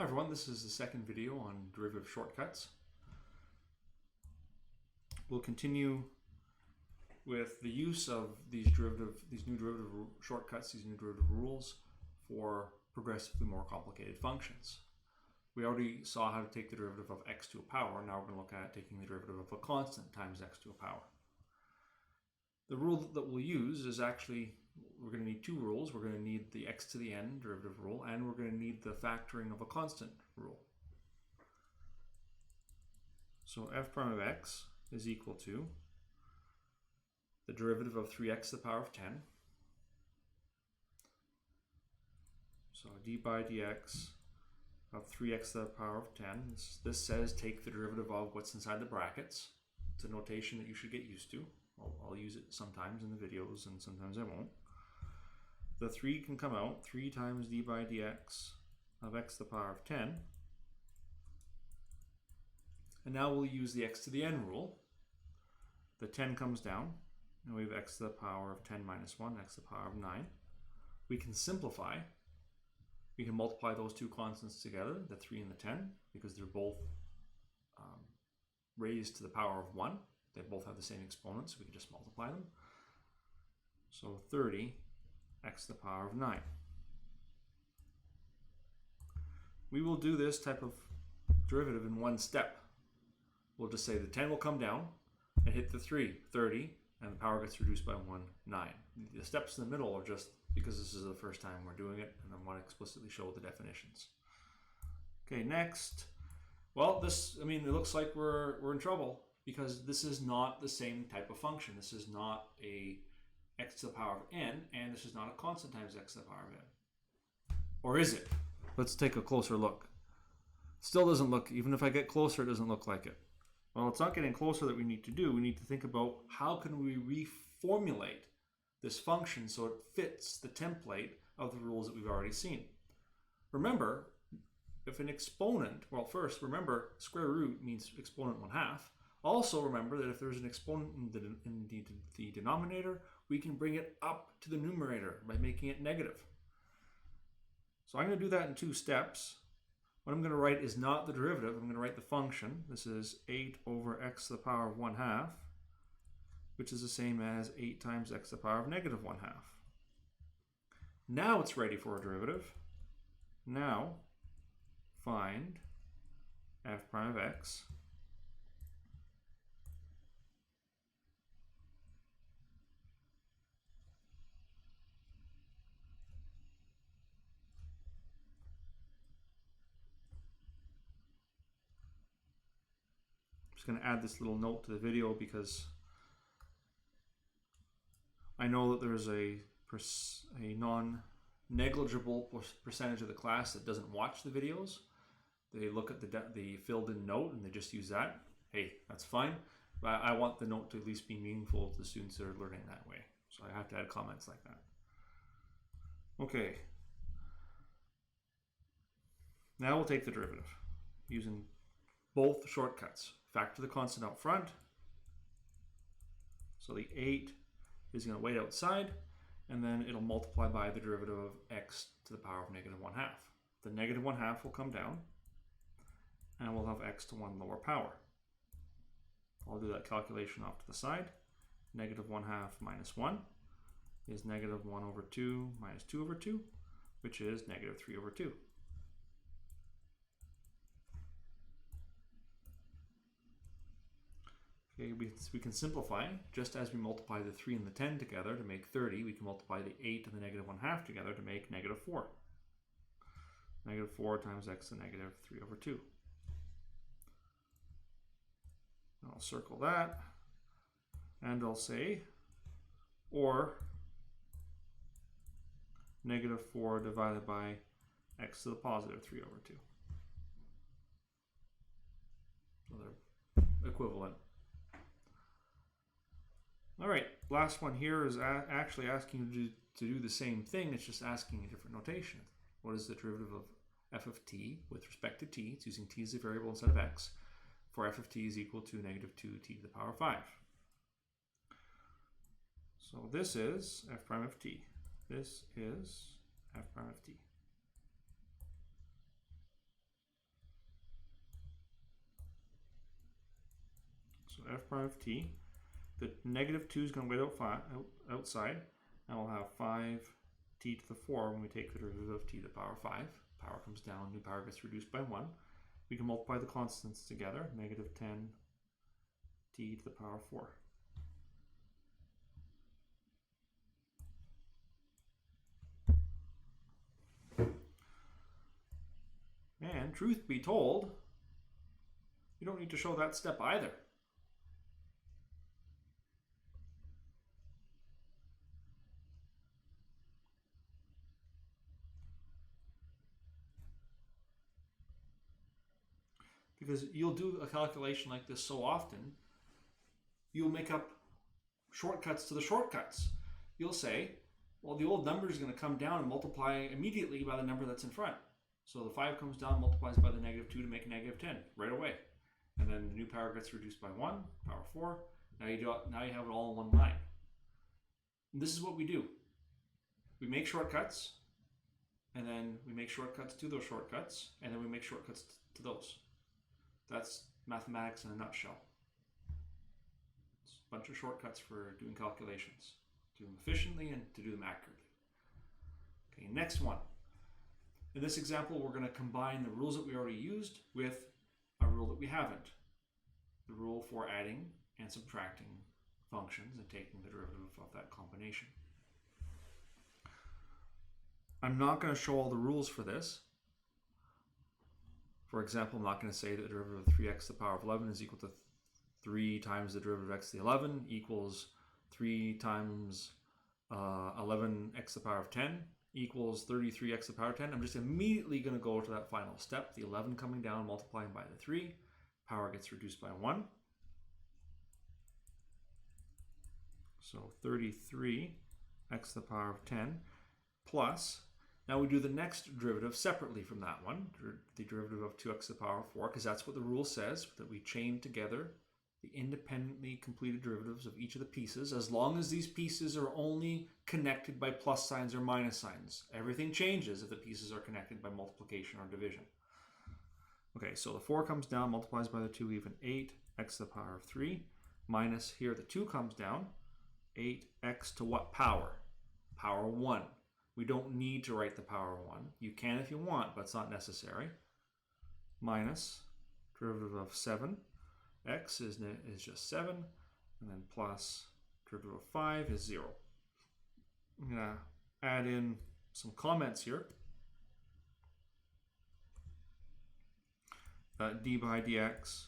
Hi everyone, this is the second video on derivative shortcuts. We'll continue with the use of these new derivative shortcuts, these new derivative rules for progressively more complicated functions. We already saw how to take the derivative of x to a power. Now we're going to look at taking the derivative of a constant times x to a power. The rule that we'll use is actually, we're going to need two rules. We're going to need the x to the n derivative rule, and we're going to need the factoring of a constant rule. So f prime of x is equal to the derivative of 3x to the power of 10. So d by dx of 3x to the power of 10. This says take the derivative of what's inside the brackets. It's a notation that you should get used to. I'll use it sometimes in the videos and sometimes I won't. The 3 can come out. 3 times d by dx of x to the power of 10. And now we'll use the x to the n rule. The 10 comes down, and we have x to the power of 10 minus 1, x to the power of 9. We can simplify. We can multiply those two constants together, the 3 and the 10, because they're both raised to the power of 1. They both have the same exponent, so we can just multiply them. So 30 x to the power of 9. We will do this type of derivative in one step. We'll just say the 10 will come down and hit the 30, and the power gets reduced by 1, 9. The steps in the middle are just because this is the first time we're doing it, and I want to explicitly show the definitions. Okay, next. Well, it looks like we're in trouble, because this is not the same type of function. This is not a x to the power of n, and this is not a constant times x to the power of n. Or is it? Let's take a closer look. Still doesn't look, even if I get closer, it doesn't look like it. Well, it's not getting closer that we need to do. We need to think about how can we reformulate this function so it fits the template of the rules that we've already seen. Remember, if an exponent, well, first, remember, square root means exponent 1/2. Also remember that if there's an exponent in the denominator, we can bring it up to the numerator by making it negative. So I'm going to do that in two steps. What I'm going to write is not the derivative. I'm going to write the function. This is 8 over x to the power of 1/2, which is the same as 8 times x to the power of negative 1/2. Now it's ready for a derivative. Now find f prime of x I'm just going to add this little note to the video because I know that there's a non-negligible percentage of the class that doesn't watch the videos. They look at the filled in note and they just use that. Hey, that's fine. But I want the note to at least be meaningful to the students that are learning that way. So I have to add comments like that. Okay. Now we'll take the derivative using both shortcuts. Factor the constant out front. So the 8 is going to wait outside, and then it'll multiply by the derivative of x to the power of negative 1/2. The negative 1/2 will come down, and we'll have x to one lower power. I'll do that calculation off to the side. Negative 1/2 minus 1 is negative 1 over 2 minus 2 over 2, which is negative 3 over 2. Okay, we can simplify. Just as we multiply the 3 and the 10 together to make 30, we can multiply the 8 and the negative 1/2 together to make negative 4. Negative 4 times x to negative 3 over 2. I'll circle that, and I'll say, or negative 4 divided by x to the positive 3 over 2. So they're equivalent. All right, last one here is actually asking you to do the same thing. It's just asking a different notation. What is the derivative of f of t with respect to t? It's using t as a variable instead of x. For f of t is equal to negative 2t to the power of 5. So this is f prime of t. This is f prime of t. f prime of t. The negative 2 is going to wait outside, and we'll have 5t to the 4 when we take the derivative of t to the power 5. Power comes down, new power gets reduced by 1. We can multiply the constants together, negative 10t to the power 4. And truth be told, you don't need to show that step either. Because you'll do a calculation like this so often, you'll make up shortcuts to the shortcuts. You'll say, well, the old number is going to come down and multiply immediately by the number that's in front. So the 5 comes down, multiplies by the negative 2 to make a negative 10 right away. And then the new power gets reduced by 1, power 4. Now you have it all in one line. And this is what we do. We make shortcuts, and then we make shortcuts to those shortcuts, and then we make shortcuts to those. That's mathematics in a nutshell. It's a bunch of shortcuts for doing calculations. Do them efficiently and to do them accurately. Okay, next one. In this example, we're going to combine the rules that we already used with a rule that we haven't. The rule for adding and subtracting functions and taking the derivative of that combination. I'm not going to show all the rules for this. For example, I'm not going to say that the derivative of 3x to the power of 11 is equal to 3 times the derivative of x to the 11 equals 3 times 11x to the power of 10 equals 33x to the power of 10. I'm just immediately going to go to that final step, the 11 coming down, multiplying by the 3. Power gets reduced by 1. So 33x to the power of 10 plus, now we do the next derivative separately from that one, the derivative of 2x to the power of 4, because that's what the rule says, that we chain together the independently completed derivatives of each of the pieces, as long as these pieces are only connected by plus signs or minus signs. Everything changes if the pieces are connected by multiplication or division. Okay, so the 4 comes down, multiplies by the 2, even 8x to the power of 3, minus here the 2 comes down, 8x to what power? Power 1. We don't need to write the power 1. You can if you want, but it's not necessary. Minus derivative of 7. X is just 7, and then plus derivative of 5 is 0. I'm going to add in some comments here. D by dx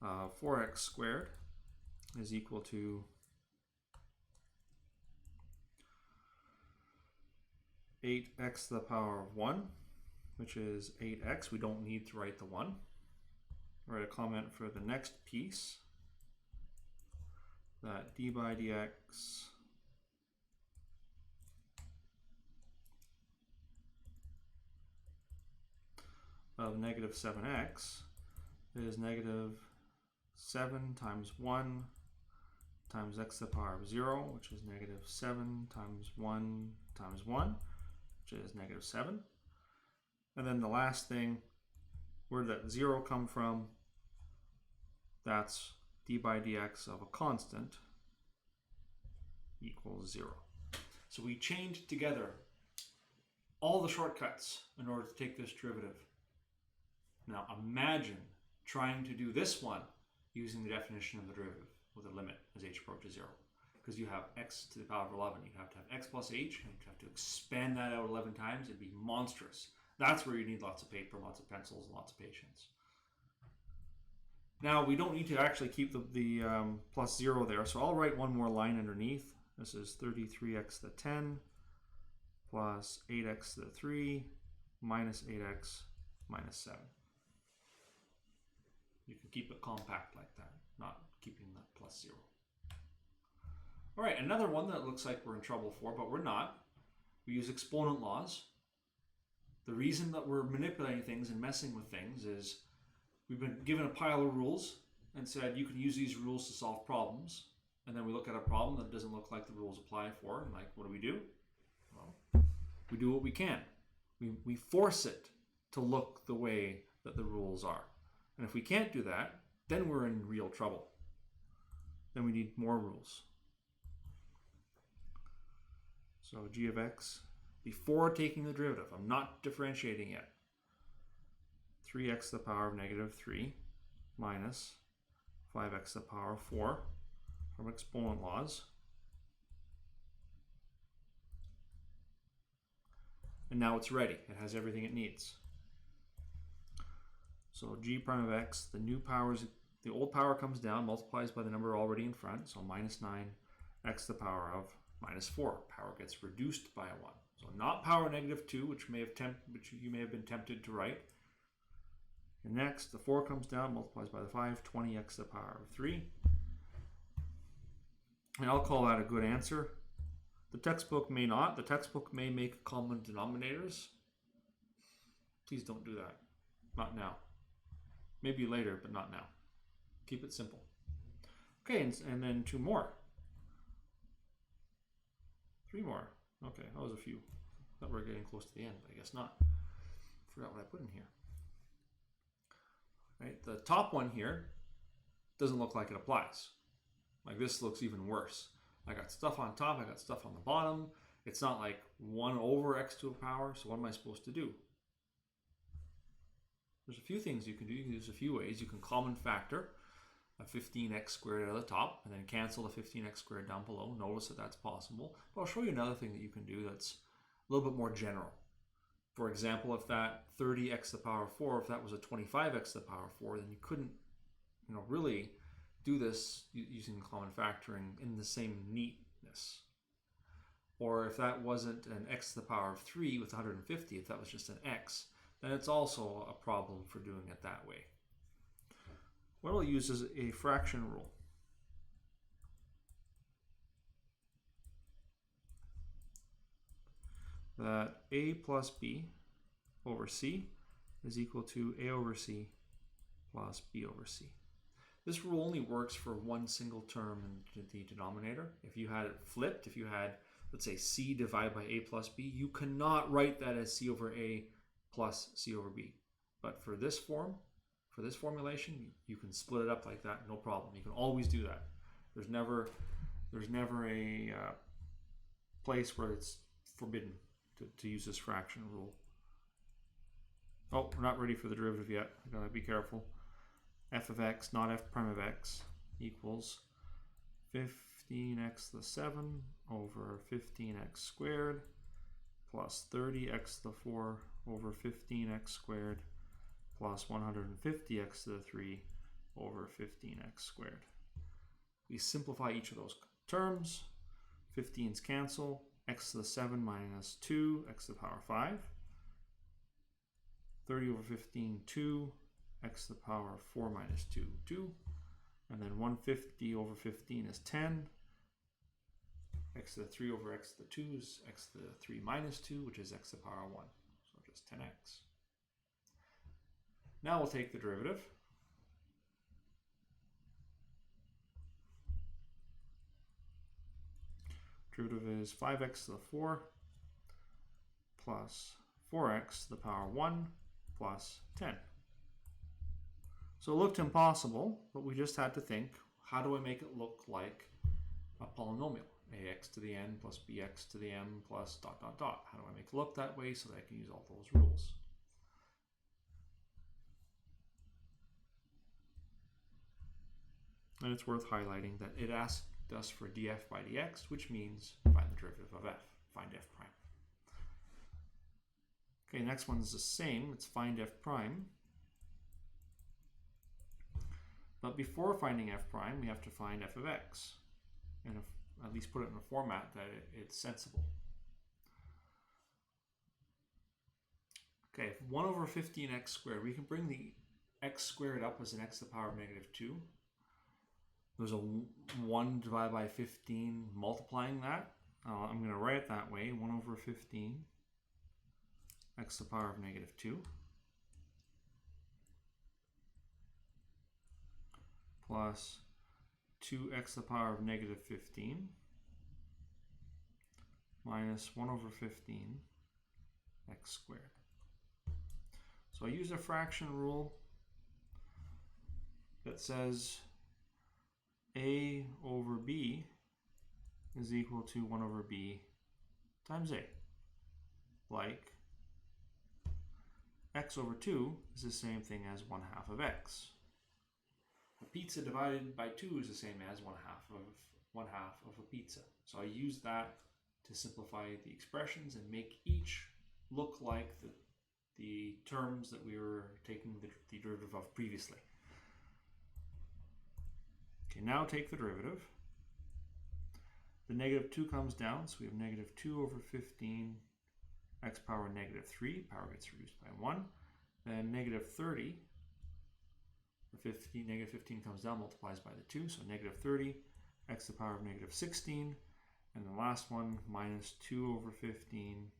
4x squared is equal to 8x to the power of 1, which is 8x. We don't need to write the 1. Write a comment for the next piece, that d by dx of negative 7x is negative 7 times 1 times x to the power of 0, which is negative 7 times 1 times 1, which is negative 7. And then the last thing, where did that 0 come from? That's d by dx of a constant equals 0. So we chained together all the shortcuts in order to take this derivative. Now imagine trying to do this one using the definition of the derivative with a limit as h approaches 0. Because you have x to the power of 11. You'd have to have x plus h, and you'd have to expand that out 11 times. It'd be monstrous. That's where you need lots of paper, lots of pencils, and lots of patience. Now, we don't need to actually keep the plus 0 there, so I'll write one more line underneath. This is 33x to the 10 plus 8x to the 3 minus 8x minus 7. You can keep it compact like that, not keeping that plus 0. All right, another one that looks like we're in trouble for, but we're not. We use exponent laws. The reason that we're manipulating things and messing with things is we've been given a pile of rules and said you can use these rules to solve problems. And then we look at a problem that doesn't look like the rules apply for, and like, what do? Well, we do what we can. We force it to look the way that the rules are. And if we can't do that, then we're in real trouble. then we need more rules. So g of x, before taking the derivative, I'm not differentiating yet. 3x to the power of negative 3 minus 5x to the power of 4 from exponent laws. And now it's ready. It has everything it needs. So g prime of x, the new powers, the old power comes down, multiplies by the number already in front, so minus 9x to the power of minus 4. Power gets reduced by a 1. So not power negative 2, which you may have been tempted to write. And next, the 4 comes down, multiplies by the 5, 20x to the power of 3. And I'll call that a good answer. The textbook may not. The textbook may make common denominators. Please don't do that. Not now. Maybe later, but not now. Keep it simple. Okay, and then 2 more. 3 more. Okay, that was a few. Thought we were getting close to the end, but I guess not. Forgot what I put in here. Right, the top one here doesn't look like it applies. Like this looks even worse. I got stuff on top, I got stuff on the bottom. It's not like 1 over x to a power, so what am I supposed to do? There's a few things you can do. You can use a few ways. You can common factor a 15x squared out of the top and then cancel the 15x squared down below. Notice that that's possible. But I'll show you another thing that you can do that's a little bit more general. For example, if that 30x to the power of 4, if that was a 25x to the power of 4, then you couldn't, really do this using common factoring in the same neatness. Or if that wasn't an x to the power of 3 with 150, if that was just an x, then it's also a problem for doing it that way. What I'll use is a fraction rule. That a plus b over c is equal to a over c plus b over c. This rule only works for one single term in the denominator. If you had it flipped, if you had, let's say, c divided by a plus b, you cannot write that as c over a plus c over b. But for this formulation, you can split it up like that, no problem. You can always do that. There's never a place where it's forbidden to use this fraction rule. Oh, we're not ready for the derivative yet. I gotta be careful. F of x, not f prime of x, equals 15x to the 7 over 15x squared plus 30x to the 4 over 15x squared plus 150x to the 3 over 15x squared. We simplify each of those terms. 15's cancel. X to the 7 minus 2, x to the power 5. 30 over 15, 2. X to the power of 4 minus 2, 2. And then 150 over 15 is 10. X to the 3 over x to the 2 is x to the 3 minus 2, which is x to the power of 1. So just 10x. Now we'll take the derivative. Derivative is 5x to the 4 plus 4x to the power 1 plus 10. So it looked impossible, but we just had to think, how do I make it look like a polynomial? Ax to the n plus bx to the m plus dot dot dot. How do I make it look that way so that I can use all those rules? And it's worth highlighting that it asked us for df by dx, which means find the derivative of f, find f prime. Okay, next one's the same, it's find f prime. But before finding f prime, we have to find f of x, and at least put it in a format that it's sensible. Okay, 1 over 15x squared, we can bring the x squared up as an x to the power of negative 2. There's a 1 divided by 15 multiplying that. I'm going to write it that way, 1 over 15 x to the power of negative 2 plus 2x to the power of negative 15 minus 1 over 15 x squared. So I use a fraction rule that says a over b is equal to 1 over b times a. Like x over 2 is the same thing as 1/2 of x. A pizza divided by 2 is the same as 1/2 of a pizza. So I use that to simplify the expressions and make each look like the terms that we were taking the derivative of previously. Okay, now take the derivative. The negative 2 comes down, so we have negative 2 over 15 x power negative 3, power gets reduced by 1. Then negative 30, negative 15 comes down, multiplies by the 2, so negative 30, x to the power of negative 16. And the last one, minus 2 over 15,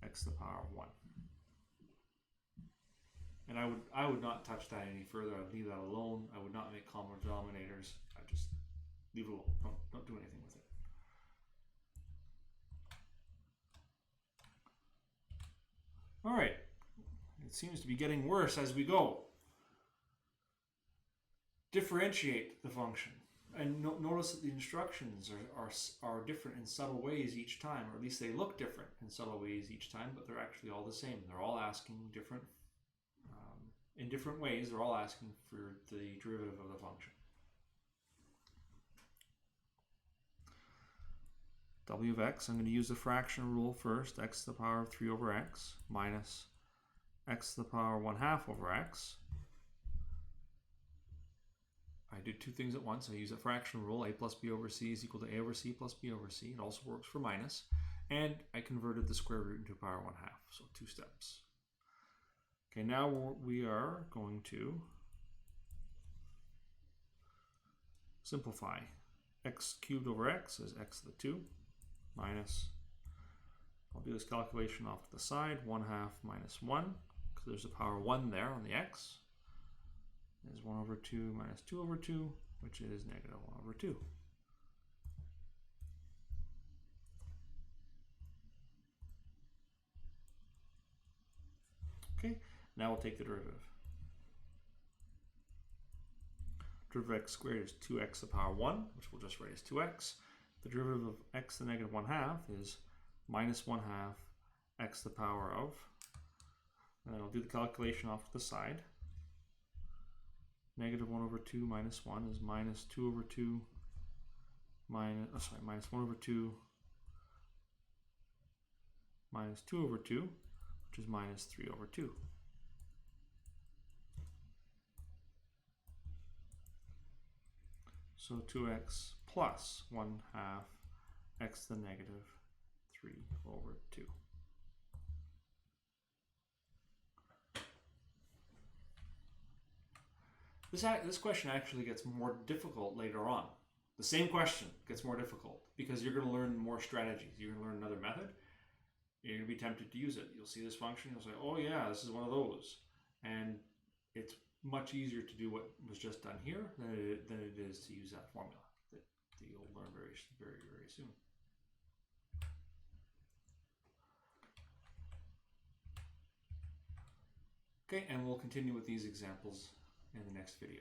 x to the power of 1. And I would not touch that any further. I would leave that alone. I would not make common denominators. I would just leave it alone. Don't do anything with it. All right. It seems to be getting worse as we go. Differentiate the function. And notice that the instructions are different in subtle ways each time, or at least they look different in subtle ways each time, but they're actually all the same. They're all asking different, in different ways, they're all asking for the derivative of the function. W of x, I'm going to use the fraction rule first, x to the power of 3 over x minus x to the power 1/2 over x. I did two things at once. I use a fraction rule. A plus b over c is equal to a over c plus b over c. It also works for minus. And I converted the square root into power 1/2. So 2 steps. Okay, now we are going to simplify. X cubed over x is x to the 2 minus, I'll do this calculation off to the side, 1/2 minus 1, because there's a power 1 there on the x. Is 1 over 2 minus 2 over 2, which is negative 1 over 2. Okay, now we'll take the derivative. Derivative of x squared is 2x to the power 1, which we'll just write as 2x. The derivative of x to the negative 1/2 is minus 1/2 x to the power of, and then I'll do the calculation off to the side. Negative 1 over 2 minus 1 is minus 2 over 2 minus 1 over 2 minus 2 over 2, which is minus 3 over 2. So 2x plus 1/2 x to the negative 3 over 2. This question actually gets more difficult later on. The same question gets more difficult because you're going to learn more strategies. You're going to learn another method. You're going to be tempted to use it. You'll see this function. You'll say, oh yeah, this is one of those. And it's much easier to do what was just done here than it is to use that formula that you'll learn very, very, very soon. Okay, and we'll continue with these examples in the next video.